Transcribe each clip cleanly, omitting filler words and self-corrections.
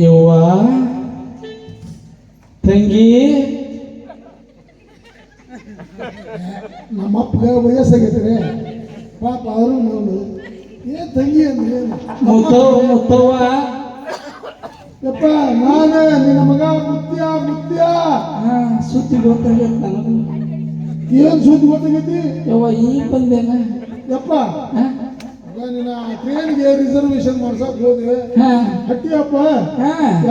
ಯವ್ವ ತಂಗಿ ನಮ್ಮಪ್ಪಗ ವಯಸ್ಸಾಗೈತ್ರಿ ಪಾಪ ಅವರು ನೋಡು ಏನ್ ತಂಗಿ ಅಂದ್ರೆ ಮುತ್ತವ್ವ ಯಪ್ಪ ನಾನು ನಿನ್ನ ಮಗ ಮುತ್ಯ ಮುತ್ಯ ಸುದ್ದಿ ಗೊತ್ತಾಗೈತೆ ನನಗೆ. ಏನ್ ಸುದ್ದಿ ಗೊತ್ತಾಗೈತಿ ಯವ್ವ ಈಗ ಬಂದೇನ ಯಪ್ಪ ನಿನ್ನ ಟ್ರೈನ್ಗೆ ರಿಸರ್ವೇಶನ್ ಮಾಡ್ಸಕ್ ಹೋದ್ವಿ ಹಟ್ಟಿಯಪ್ಪ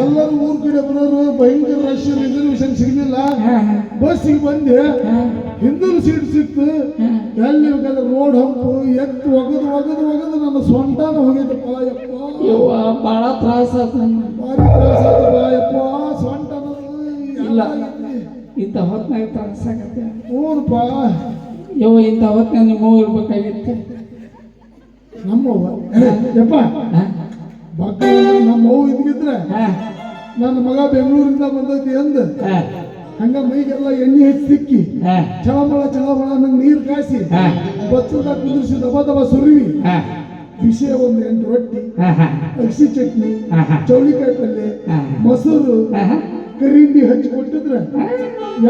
ಎಲ್ಲರೂ ಊರ್ ಕಡೆ ಬರೋರು ಭಯಂಕರ ರಶ್ ರಿಸರ್ವೇಶನ್ ಸಿಗ್ಲಿಲ್ಲ ಬಸ್ಸಿಗೆ ಬಂದೆ ಹಿಂದೂ ಸೀಟ್ ಸಿಕ್ತು ಎಲ್ಲಿ ಬೇಕಾದ್ರೆ ರೋಡ್ ಹಂಪು ಎತ್ತು ಒಗದು ಒಗದು ಒಗದು ನನ್ನ ಸ್ವಂತಾನ ಹೋಗೈತಪ್ಪ ಯಪ್ಪ ಯವ್ವ ಭಾಳ ತ್ರಾಸ ಭಾರಿ ತ್ರಾಸ ಆತಪ್ಪ ಯಪ್ಪ ಸ್ವಂತಾನ ಇಲ್ಲ ಇಂಥ ಹೊತ್ನಾಗ ತ್ರಾಸ ಆಗತ್ತೆ. ಹ್ಞೂನಪ್ಪ ಯವ್ವ ಇಂಥ ಹೊತ್ನಾಗ ನಿಮ್ಮ ಇರ್ಬೇಕಾಗಿತ್ತು. ನಮ್ಮವ್ವ ಯಪ್ಪ ಬಕ್ಕ ನಮ್ಮವ್ವ ಇದ್ಗಿದ್ರೆ ನನ್ನ ಮಗ ಬೆಂಗಳೂರಿಂದ ಬಂದೈತಿ ಅಂದ ಹಂಗ ಮೈಗೆಲ್ಲ ಎಣ್ಣೆ ಹಚ್ಚಿ ಸಿಕ್ಕಿ ಚಳಮಳ ನಂಗೆ ನೀರು ಕಾಯಿಸಿ ಬಚ್ಚದಾಗ ಕುದಿಸಿ ದಬ ದಬ ಸುರಿವಿ ವಿಷಯ ಒಂದು 8 ರೊಟ್ಟಿ ಅಗಸಿ ಚಟ್ನಿ ಚೌಳಿಕಾಯಿ ಪಲ್ಯ ಮೊಸರು ಕರಿಂಡಿ ಹಚ್ಚಿ ಕೊಟ್ಟಿದ್ರೆ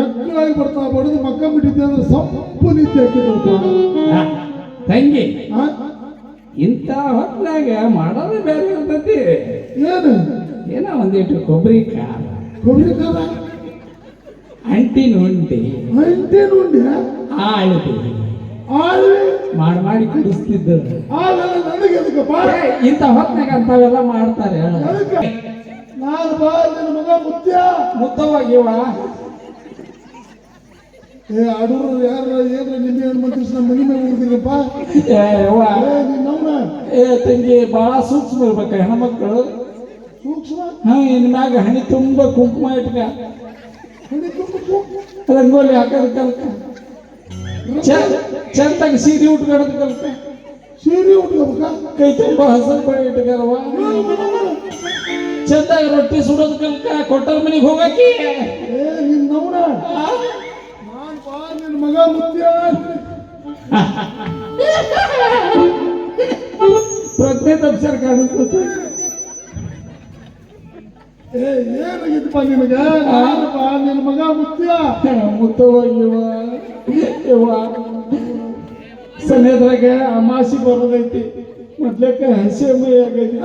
ಎಕ್ಕಳಾಗಿ ಬರ್ತಾ ಬಡದು ಮಕ್ಕ ಬಿಟ್ಟಿದ್ದೆ ಅಂದ್ರೆ ಸಂಪು ನಿತ್ಯ ಹಾಕಿದ್ರಪ್ಪ ತಂಗಿ ಇಂಥ ಹೊತ್ನಾಗ ಮಾಡೋದು ಬೇರೆ ಇರ್ತೈತಿ. ಏನೋ ಒಂದಿಟ್ಟು ಕೊಬ್ಬರಿ ಖಾರ ಅಂಟಿನ ಉಂಡಿ ಮಾಡಿ ಕುಡಿಸ್ತಿದ್ದರು. ಇಂಥ ಹೊತ್ನಾಗ ಅಂಥವೆಲ್ಲ ಮಾಡ್ತಾರೆ. ಮುತ್ತವಾಗಿವ ಆಡೂರು ಯಾರು ಏನ್ರ ನಿಂಬೆ ಹಣ್ಣು ಮಂತ್ರಿಸಿ ನಮ್ಮ ಮನೆ ಮೇಲೆ ಹುಡುಗಿರಪ್ಪ ತಂಗಿ ಭಾಳ ಸೂಕ್ಷ್ಮ ಇರ್ಬೇಕ ಹೆಣ್ಮಕ್ಳು. ಸೂಕ್ಷ್ಮ ಇನ್ ಮ್ಯಾಗ ಹಣಿ ತುಂಬ ಕುಂಕುಮ ಇಟ್ಕ ರಂಗೋಲಿ ಹಾಕೋದು ಕಲ್ಕ ಚಂದಾಗಿ ಸೀರೆ ಉಟ್ಕೊಳ್ಳೋದು ಕಲ್ಕ ಸೀರೆ ಉಟ್ಕೋಬೇಕ ಕೈ ತುಂಬ ಹಸರು ಬಳೆ ಇಟ್ಕಾರವ ಚಂದಾಗಿ ರೊಟ್ಟಿ ಸುಡೋದು ಕಲ್ಕ ಕೊಟ್ಟರ ಮನೆಗೆ ಹೋಗಕ್ಕೆ ನಿನ್ನವನ ನಿನ್ನ ಮಗ ಮುತ್ಯ ಪ್ರಜ್ಞೆ ತಪ್ಸರ್ ಕಾಣಿಸ್ತದೆ. ಏನಾಗಿತ್ತಪ್ಪ ನಿನಗ ನಿನ್ನ ಮಗ ಮುತ್ಯ ಮುತ್ತವಾಗಿವ ಸನೇದ್ರಾಗ ಅಮಾಸಿ ಬರೋದೈತಿ ಮೊದ್ಲಕ್ಕ ಹಸೆ ಮೈ ಆಗೈತಿ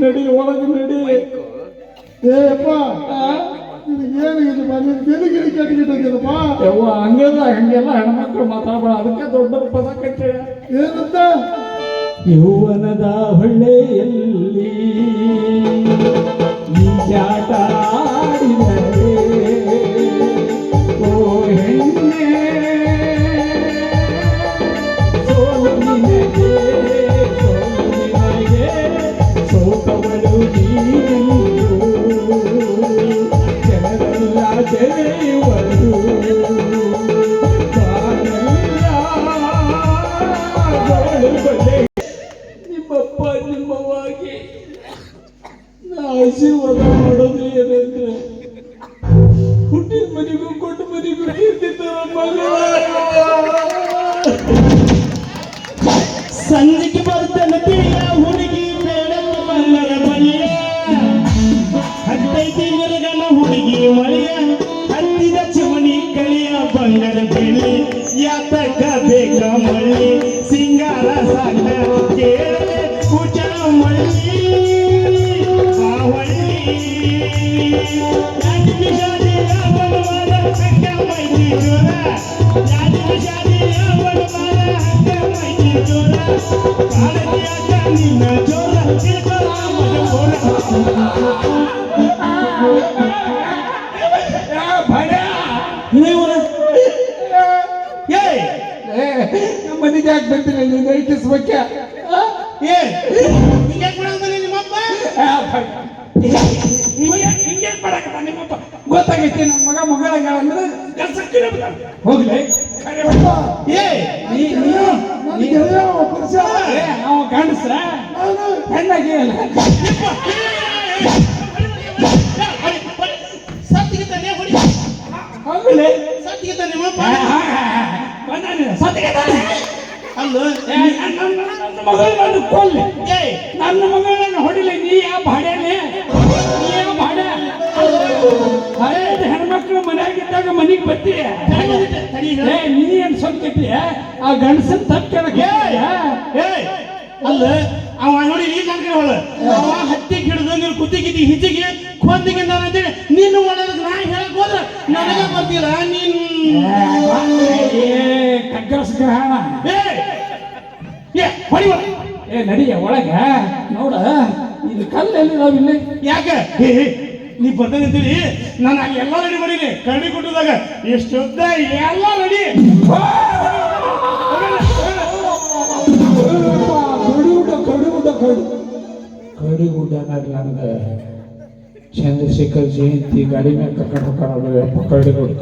ನಡಿ ಒಳಗೆ ನಡಿ. ಏಪ್ಪ ಏನಾಗಿತ್ತಪ್ಪ ನಿನ್ ತೆಲಿಗಿರಿ ಕೆಟ್ಟಗಿಟ್ಟಪ್ಪ ಯವ್ವ ಹಂಗೆಲ್ಲ ಹೆಣ್ಮಕ್ಳು ಮಾತಾಡ್ಬೇಡ ಅದಕ್ಕೆ ದೊಡ್ಡ ಪದ ಕಟ್ಟೆ ಏನಂತ ಯೌವನದ ಹೊಳ್ಳೆಯಲ್ಲಿ ಈಜಾಟ ಆಡಿದರೆ ಓ ಹೆಣ್ಣೆ ಸೋಲು ನಿನಗೆ ಸೋತವಳು ನೀನೆಂದು ಜನರೆಲ್ಲ ತೆರೆಯುವರು ನಿಮ್ಮಪ್ಪ ನಿಮ್ಮವಾಗಿ ನಾ ಆಶೀರ್ವಾದ ಮಾಡೋದು ಏನಂದ್ರೆ ಹುಟ್ಟಿದ ಮನೆಗೂ ಕೊಟ್ಟ ಮನೆಗೂ ಇರ್ತಿದ್ದಾರ ಸಂಜೆಗೆ ಬರ್ತನತಿಯ ಹುಡುಗಿ ಬೇಡವ ಮಲ್ಲರ ಬಲಿಯ ಹತ್ತೈತಿ ಮಿರಗನ ಹುಡುಗಿ ಮಳೆಯ ಹತ್ತಿದ ಚಿಮಣಿ ಕಳಿಯ ಬಂಗಾರ ಬೆಳ್ಳಿ ಯಾತಕ ಬೇಕ ಮಳ್ಳಿ ಸಿಂಗಾರ ಸಾಲ ಕೇಳಲೆ ಕುಚ ಮಳ್ಳಿ ಆ ಹೊಳ್ಳಿ ಯಾದಿ ಶಾದಿಯ ಬಲವಾದ ಹಕ್ಕ ಮೈತಿ ಜೋರ ಯಾದಿ ಶಾದಿಯ ಬಲವಾದ ಹಕ್ಕ ಮೈತಿ ಜೋರ ಕಾಳಜಿಯಾಗ ನಿನ್ನ ಜೋರ ತಿಳ್ಕೊಳ ಮನ ಬೋರ ನಮ್ಮ ಮನೆಗೆ ಯಾಕೆ ಬರ್ತೀನಿ ನೀನು ಐತಿಸ್ಬೇಕ ಹಿಂಗೇನ್ ಮಾಡಕತ್ತ ನಿಮ್ಮಪ್ಪ ಗೊತ್ತಾಗೈತಿ ನನ್ನ ಮಗಳ ಅಂದ್ರೆ ಹೋಗ್ಲಿ ಅವ ಕಾಣಿಸ್ರ ಹೆಣ್ಣಾಗಿ ಹೋಗ್ಲಿ ಅಲ್ಲ ನನ್ನ ಮಗಳನ್ನ ಕೊಲ್ಲಿ ನನ್ನ ಮಗಳನ್ನ ಹೊಡಿಲಿ ನೀ ಯಾವ ಹಾಡೇನೆ ಮ್ಯಾಗ ಮನಿಗೆ ಬರ್ತೀಯ ಏ ನೀ ಏನ್ ಸೊಕ್ಕೈತಿ ಆ ಗಂಡಸನ್ ತಕ್ಕ ಅಲ್ಲ ಅವ ನೋಡಿ ನೀನ್ ನನ್ ಕಡೆ ಹೊಳ ಅವ ಹತ್ತಿ ಗಿಡದ ನೀನು ಕುತ್ತಿ ಗಿದ್ದಿ ಹಿಚ್ಚಿಗೆ ಕೊಂದಿಗಿಂದ ಅಂತೇಳಿ ನೀನು ಒಳಗೆ ನಾ ಹೇಳಕ್ ಹೋದ್ರ ನನಗೆ ಬರ್ತೀರ ನೀನ್ ಕಗ್ಗರಸ ಗ್ರಹಣ ಹೊಡಿ ಏ ನಡಿಯ ಒಳಗ ನೋಡ ಇದು ಕಲ್ಲೆಲ್ಲಿ ನಾವಿಲ್ಲಿ ಯಾಕೆ ನೀ ಬರ್ತಾನೆ ಅಂತೇಳಿ ನಾನು ಅಲ್ಲಿ ಎಲ್ಲ ರೆಡಿ ಮಾಡೀನಿ ಕರಡಿ ಕೊಟ್ಟದಾಗ ಎಷ್ಟೊದ್ದ ಎಲ್ಲ ರೆಡಿ ಕಡಿಗುಡ್ಡ ನನಗೆ ಚಂದ್ರಶೇಖರ್ ಜಯಂತಿ ಗಾಡಿ ಮೇಲೆ ಕರ್ಕೊಂಡು ಹೋಗೋಣ ಕಡಿಗುಡ್ಡ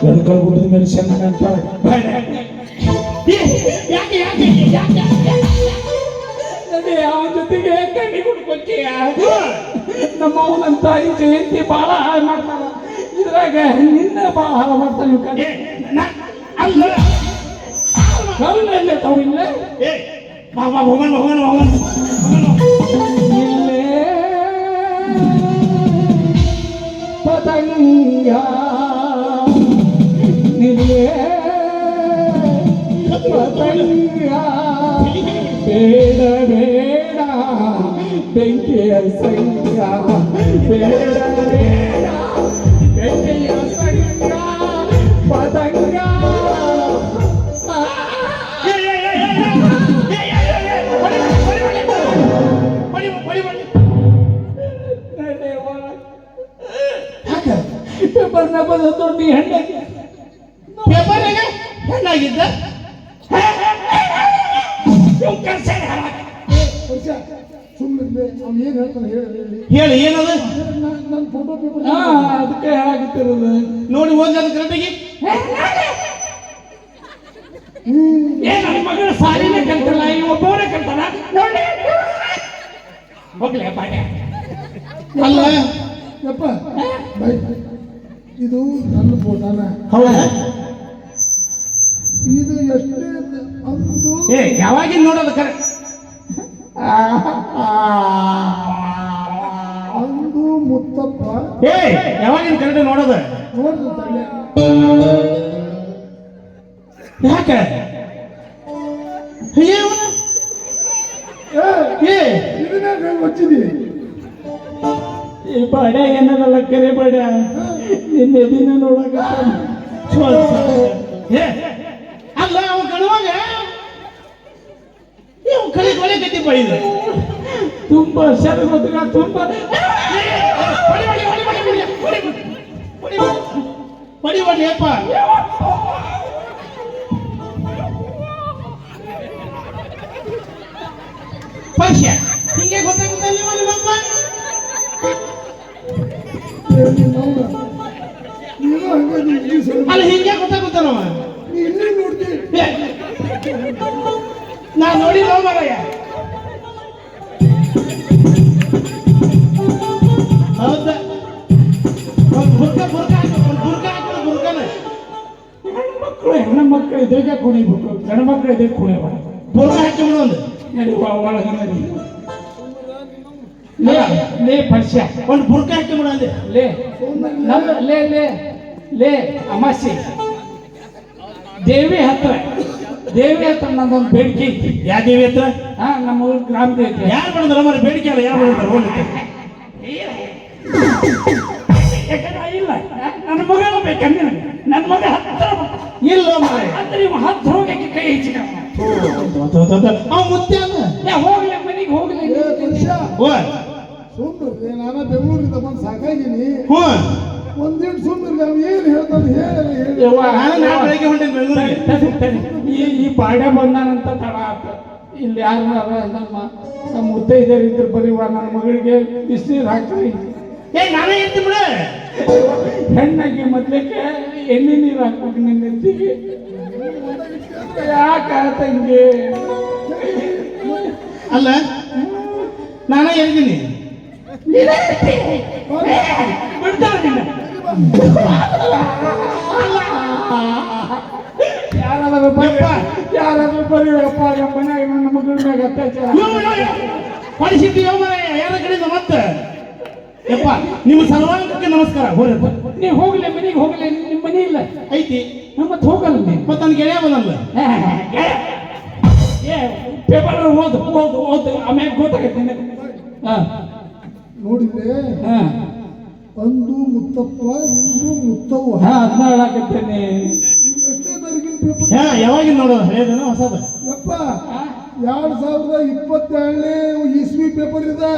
ಗಡ್ಕಲ್ ಗುಡ್ಡದ ಮೇಲೆ ಚೆನ್ನ ಅಂತ ಅವನ ಜೊತೆಗೆ ಕಣ್ಣಿ ಹುಡ್ಕೊತೀಯ ನಮ್ಮ ಅವನ ತಾಯಿ ಜಯಂತಿ ಬಹಳ ಹಾಳು ಮಾಡ್ತಾರ ಇದ್ರಾಗ ನಿನ್ನ ಬಹಳ ಹಾಳು ಮಾಡ್ತಾನೆ ಅಲ್ಲ ಕಲ್ಲಲ್ಲೇ ತವಿಲ್ಲ ಹೋಗೋಣ ಹೋಗೋಣ ಹೋಗೋಣ ಇಲ್ಲೇ ಪತಂಗ ನಿಲ್ಲೇ ಪತಂಗ ಬೇಡ ಬೇಡ ಬೆಂಕಿಯ ಸಂಗ ಬೇಡ ಬೇಡ ಬೆಂಕಿಯ ಸಂಗ ಪತಂಗ ಪೇಪರ್ನ ಬಂದು ನೀ ಹೆಣ್ಣಾಗಿ ಪೇಪರ್ನಾಗ ಹೆಣ್ಣಾಗಿದ್ದ ಸುಮ್ಮನೆ ಅವ್ನು ಏನ್ ಹೇಳ್ತಾನೆ ಹೇಳಿ ಏನದು ನನ್ನ ಫೋಟೋ ಪೇಪರ್ ಅದಕ್ಕೆ ಹೇಳಾಗುತ್ತಿರೋದು ನೋಡಿ ಓದಿ ಅದು ಕರೆಕ್ಟಾಗಿ ಏನ್ ನನ್ನ ಮಗಳ ಸಾಲಿನೇ ಕಲ್ತಲ್ಲ ಈ ಒಬ್ಬವರೇ ಕಲ್ತಾನ ನೋಡಿ ಹೋಗ್ಲೇ ಬಾಡ್ಯ ಅಲ್ಲ ಯಪ್ಪ ಬೈ ಇದು ನನ್ನ ಫೋಟೋನ ಹೌದಾ ಇದು ಎಷ್ಟೇ ಅಂದು ಯಾವಾಗಿನ ನೋಡೋದು ಕರೆಕ್ಟ್ ಅಂದು ಮುತ್ತಪ್ಪ ಯಾವಾಗಿನ ಕರೆಕ್ಟ್ ನೋಡೋದು ನೋಡ್ರಿ ತಲೆ ಯಾಕೆ ಇದನ್ನೇ ನೀವು ಹಚ್ಚಿದಿ ಈ ಬಾಡ್ಯ ಏನದಲ್ಲ ಕರೆ ಬಾಡ್ಯ ನಿನ್ನ ಎದಿನ ನೋಡಕತ್ತಾನ ಅಲ್ಲ ಅವ ಕಣುವಾಗ ಇವ್ ಕಲಿ ಕೊಲೆ ಕತ್ತಿ ಬೈದ ತುಂಬಾ ಶರಗೋದ್ಗ ತುಂಬಾ ಬಡಿ ಬಡಿ ಅಪ್ಪ ಪಕ್ಷ ಹಿಂಗೆ ಗೊತ್ತಾಗುತ್ತಲ್ಲ ನಿಮ್ಮಪ್ಪ ನೀನು ಹಂಗೆ ಅಲ್ಲ ಹಿಂಗೆ ಗೊತ್ತಾಗುತ್ತಲ್ಲವ ನೀ ಇಲ್ಲಿ ನೋಡ್ತೀನಿ ನಾ ನೋಡಿ ನೋ ಮಾರಯ್ಯ ಹೌದಾ ಒಂದು ಬುರ್ಕ ಹಾಕೋದು ಬುರ್ಕನ ಹೆಣ್ಣು ಮಕ್ಕಳು ಎದುರಿಗೆ ಕುಣಿಬೇಕು ಗಂಡು ಮಕ್ಕಳು ಎದುರಿಗೆ ಕುಣಿಯಬೇಡ ಬುರ್ಕ ಹಾಕಿಬಿಡು ಒಂದು ನಡಿ ಒಳಗೆ ನಡಿ ಲೇ ಪರ್ಶ್ಯ ಒಂದು ಬುರ್ಕ ಹಾಕಿಬಿಡು ಅಂದೆ ಲೇ ನಮ್ಮ ಲೇ ಲೇ ಲೇ ಅಮಾಸೆ ದೇವಿ ಹತ್ರ ನಂದೊಂದು ಬೇಡಿಕೆ ಐತಿ ಯಾವ ದೇವಿ ಹತ್ರ ನಮ್ಮ ಊರು ಗ್ರಾಮ ದೇವತೆ ಯಾರು ಮಾಡಿದ್ರ ಮರ ಬೇಡಿಕೆ ಅಲ್ಲ ಯಾರು ಮಾಡಿದ್ರು ಹೋಗ್ಲಿಕ್ಕೆ ಯಾಕಂದ್ರೆ ಇಲ್ಲ ನನ್ನ ಮಗಳು ಬೇಕಂದ್ರೆ ನನ್ನ ಮಗ ಹತ್ರ ಇಲ್ಲ ಮಾರ ಅಂದ್ರೆ ಇವ ಹತ್ರ ಹೋಗಿ ಕೈ ಹೆಚ್ಚಿಕ ಅವ ಮುತ್ತೆ ಅಲ್ಲ ಹೋಗ್ಲಿ ಮನೆಗೆ ಹೋಗ್ಲಿ ಓ ಸುಮ್ಮನೆ ನಾನು ಬೆಂಗಳೂರಿಂದ ಬಂದು ಸಾಕಾಗಿನಿ ಹ್ಞೂ ಒಂದಿಟ್ಟು ಸುಮ್ಮನೆ ಅವ್ನು ಏನು ಹೇಳ್ತಾನೆ ಹೇಳಿ ನಾ ಬೆಳಗ್ಗೆ ಹೊಂಟೇನೆ ಬೆಂಗಳೂರಿಗೆ ಈ ಬಾಡ್ಯ ಬಂದಾನಂತ ತಡ ಆತ ಇಲ್ಲಿ ಯಾರು ನಮ್ಮ ಮುತ್ತೈದೆಯರು ಇದ್ರ ಬರೀವ ನನ್ನ ಮಗಳಿಗೆ ಬಿಸಿನೀರು ಹಾಕ್ರಿ ನಾನೇ ಇರ್ತೀನಿ ಬಿಡ ಹೆಣ್ಣಾಗಿ ಮೊದ್ಲಕ್ಕೆ ಎಣ್ಣೆ ನೀರು ಹಾಕ್ಬೇಕು ನಿನ್ನ ನೆತ್ತಿಗೆ ಯಾಕೆ ತಂಗಿ ಅಲ್ಲ ನಾನೇ ಇರ್ತೀನಿ ಬಿಡ್ತಾರ ನಿನ್ನ ಯಾರಾದ್ರೂ ಬರೀವಪ್ಪ ಮನ್ಯಾಗ ನನ್ನ ಮಗಳ ಮ್ಯಾಗ ಅತ್ಯಾಚಾರ ಪರಿಸ್ಥಿತಿ ಯಾರ ಕಡೆಯಿಂದ ಮತ್ತೆ ಯಪ್ಪ ನಿಮ್ಮ ಸರ್ವಾಂಗಕ್ಕೆ ನಮಸ್ಕಾರ ಹೋರಪ್ಪ ನೀವು ಹೋಗ್ಲಿ ಮನೆಗೆ ಹೋಗ್ಲಿ ಮನೆ ಇಲ್ಲ ಐತಿ ಮತ್ತೆ ಹೋಗಲ್ಲ ನೀನು ಮತ್ತ ನನ್ ಗೆಳೆಯ ಬಂದಲ್ಲ ಪೇಪರ್ ಓದು ಓದು ಓದು ಆಮ್ಯಾಗ ಗೊತ್ತಾಗತ್ತೆ ನಿನಗೆ ನೋಡಿದ್ರೆ ಅಂದು ಮುತ್ತಪ್ಪ ಇಂದು ಮುತ್ತವ್ವ ಅದನ್ನ ಹೇಳಾಕತ್ತೇನೆ ಎಷ್ಟೇ ತಾರೀಕಿನ ಪೇಪರ್ ಯಾವಾಗಿನ ನೋಡೋದು ಹಳೇದನ ಹೊಸದ ಯಪ್ಪ 2022ನೇ ಇಸ್ವಿ ಪೇಪರ್ ಇದೆ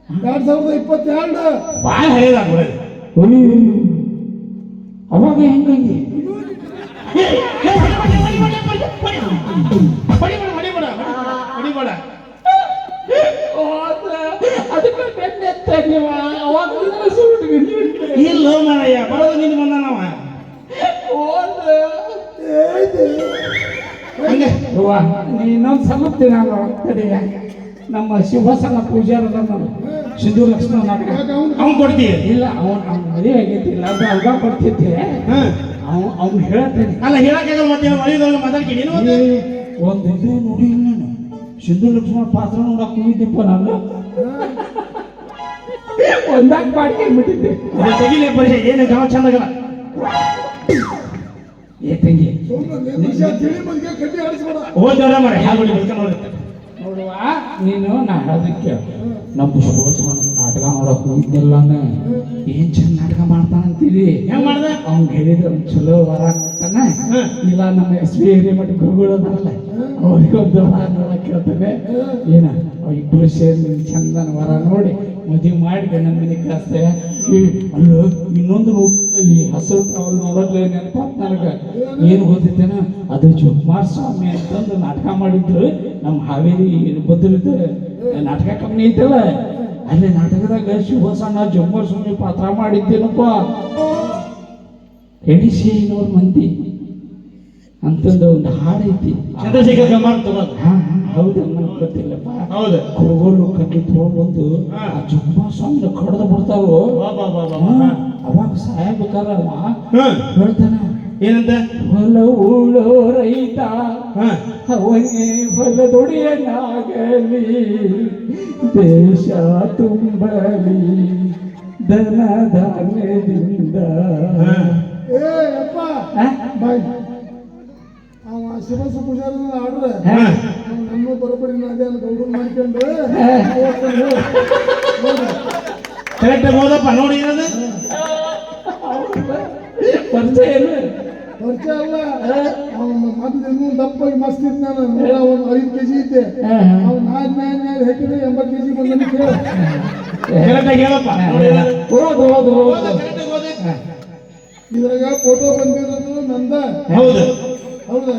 2022 ಭಾಳ ಹಳೇದಾಗ್ಬಿಡ ಅವಾಗ ಹೆಂಗಾಗಿ ಹೊಡಿಬೇಡ ಅದಕ್ಕೆ ಬೆನ್ನೆತ್ತ ನೀವು ಅವಾಗ ಇಲ್ಲ ಮಾರಯ್ಯ ಬರೋದು ನಿನ್ನ ಬಂದಾನವ ಹಂಗೆ ಇನ್ನೊಂದು ಸಲ್ಲುತ್ತೀನಿ ನಾನು ತಡೆಯ ನಮ್ಮ ಶಿವಸನ ಪೂಜಾರದ ನಾನು ಸಿಂಧು ಲಕ್ಷ್ಮಣ ನಾಟಕ ಅವ್ನು ಕೊಡ್ತೀಯ ಇಲ್ಲ ಅವ್ನು ಮದುವೆ ಆಗೈತಿ ಇಲ್ಲ ಅದು ಅಲ್ಗ ಕೊಡ್ತಿದ್ದೆ ಅವ್ನು ಹೇಳ್ತೇನೆ ಅಲ್ಲ ಹೇಳಕ್ಕಾಗಲ್ಲ ಮತ್ತೆ ಮಳೆದೊಳಗೆ ಮಾತಾಡ್ತೀನಿ ಒಂದು ಇದು ನೋಡಿ ನಾನು ಸಿಂಧು ಲಕ್ಷ್ಮಣ ಪಾತ್ರ ನೋಡಕ್ ಹೋಗಿದ್ದೆಪ್ಪ ನಾನು ಒಂದಾಗ ಬಾಡಿಗೆ ಬಿಟ್ಟಿದ್ದೆ ತೆಗಿಲೇ ಪರಿಚಯ ಏನು ಗಾವ ಚಂದಾಗಲ್ಲ ಏ ತಂಗಿ ತಿಳಿ ಬಗ್ಗೆ ಕಡ್ಡಿ ಆಡಿಸ್ಬೇಡ ಹೋದವರ ಮರ ಹಾಗೆ ನೋಡುತ್ತೆ ನೋಡುವ ನೀನು ನಾ ಹೇಳೋದಕ್ಕೆ ನಮ್ಮ ಶಿವಸನ ನಾಟಕ ನೋಡಕ್ ಹೋಗಿದ್ದಿಲ್ಲ ಏನ್ ಚಂದ ನಾಟಕ ಮಾಡ್ತಾನಂತೀವಿ ಹೆಂಗ್ ಮಾಡ್ದೆ ಅವ್ನ್ ಹೇಳಿದ್ರೆ ಅವ್ನು ಚಲೋ ವರ ನೋಡ್ತಾನ ಇಲ್ಲ ನಮ್ಮ ಎಸ್ ಬಿ ಹಿರೇಮಠ ಗುರುಗಳು ಅದಾರಲ್ಲ ಅವ್ರಿಗೊಂದು ವರ ನೋಡಕ್ ಕೇಳ್ತಾನೆ ಏನ ಇಬ್ರು ಸೇರಿ ಚಂದನ ವರ ನೋಡಿ ಮದುವೆ ಮಾಡಿ ಗಂಡನ ಮನೆಗೆ ಕಳಿಸ್ತೇವೆ ಅಲ್ಲೋ ಇನ್ನೊಂದು ಈ ಹಸಿರು ಅವ್ರು ನೋಡೋದ್ಲೆ ನೆನಪಾತ್ ನನಗೆ ಏನು ಗೊತ್ತಿತ್ತೇನ ಅದು ಜುಗ್ಮಾರ್ ಸ್ವಾಮಿ ಅಂತಂದು ನಾಟಕ ಮಾಡಿದ್ರು ನಮ್ಮ ಹಾವೇರಿ ಬದ್ರಿದ್ದ ನಾಟಕ ಕಂಪ್ನಿ ಐತಲ್ಲ ಅಲ್ಲಿ ನಾಟಕದಾಗ ಶಿವಸಣ್ಣ ಜುಗ್ಮಾರ್ ಸ್ವಾಮಿ ಪಾತ್ರ ಮಾಡಿದ್ದೇನಪ್ಪ ಎಡಿಸಿನವ್ರ ಮಂದಿ ಅಂತಂದು ಒಂದು ಹಾಡೈತಿ ಚಂದ್ರಶೇಖರ್ ಗಮಾರ್ ತಗೋದು ಹೌದು ನನಗೆ ಗೊತ್ತಿಲ್ಲಪ್ಪ ಹೌದು ಕೋಗೋಲು ಕಡ್ಡಿ ತಗೊಂಡ್ಬಂದು ಆ ಜುಗ್ಮಾ ಸ್ವಾಮಿ ಕಡ್ದು ಬಿಡ್ತಾರೋ ಅವಾಗ ಸಾಯಬೇಕಾರ ಹೇಳ್ತಾನ ಏನಂತ ಹೊಲ ಉಳೋ ರೈತ ಅವನೇ ಹೊಲದೊಡೆಯನಾಗಲಿ ದೇಶ ತುಂಬಲಿ ಧನ ಧಾನ್ಯದಿಂದ ಏ ಅಪ್ಪ ಬಾಯ್ ಅವ ಶಿವಸ ಪೂಜಾರಿ ಆಡ್ರೆ ನಮ್ಮ ಬರೋಬ್ಬರಿ ಅದೇನು ಗೌಡನ್ ಮಾಡ್ಕೊಂಡು ಕರೆಕ್ಟ್ ಹೋದಪ್ಪ ನೋಡಿ ಏನದು ಪರಿಚಯ ಏನು ಪರಿಚಯ ಅಲ್ಲ ಅವ್ನು ಮೊದಲು ಇನ್ನೂ ದಪ್ಪಾಗಿ ಮಸ್ತ್ ಇದ್ದ ನಾನು ಒಂದು 5 kg ಇದ್ದೆ ಅವ್ನು 4 ಹಾಕಿದ್ರೆ 80 kg ಬಂದ ಕೇಳ ಕರೆಕ್ಟಾಗಿ ಹೇಳಪ್ಪ ಹೌದು ಇದ್ರಾಗ ಫೋಟೋ ಬಂದಿರೋದು ನಂದ ಹೌದು ಹೌದಾ